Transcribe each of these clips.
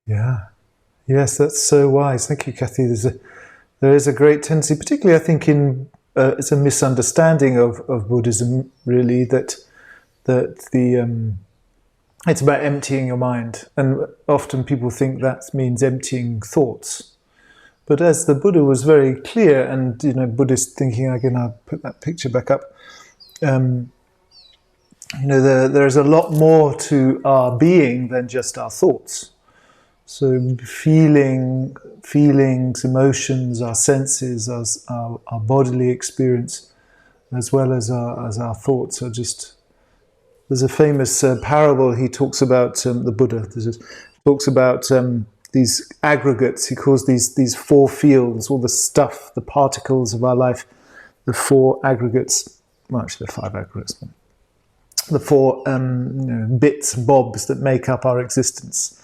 Yeah. Yes, that's so wise. Thank you, Kathy. There is a great tendency, particularly I think it's a misunderstanding of Buddhism, really, that it's about emptying your mind, and often people think that means emptying thoughts. But as the Buddha was very clear, and Buddhist thinking, again, I'll put that picture back up. Um, there's a lot more to our being than just our thoughts. So feelings, emotions, our senses, our bodily experience, as well as our thoughts are just. There's a famous parable he talks about, the Buddha talks about these aggregates. He calls these four fields, all the stuff, the particles of our life, the four aggregates. Well, actually, there are five aggregates. But the four bits, bobs that make up our existence.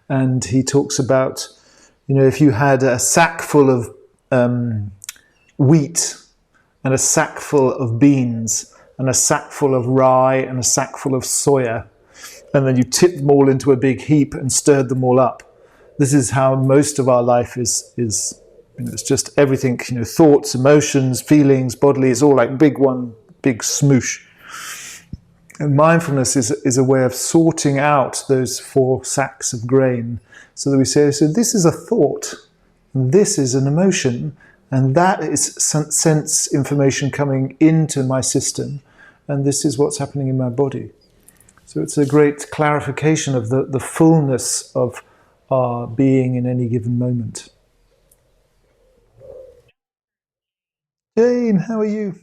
And he talks about, if you had a sack full of wheat and a sack full of beans and a sack full of rye and a sack full of soya, and then you tipped them all into a big heap and stirred them all up. This is how most of our life is it's just everything, thoughts, emotions, feelings, bodily, is all like big smoosh. And mindfulness is a way of sorting out those four sacks of grain, so that we say, so this is a thought, and this is an emotion, and that is sense information coming into my system, and this is what's happening in my body. So it's a great clarification of the fullness of our being in any given moment. Jane, how are you?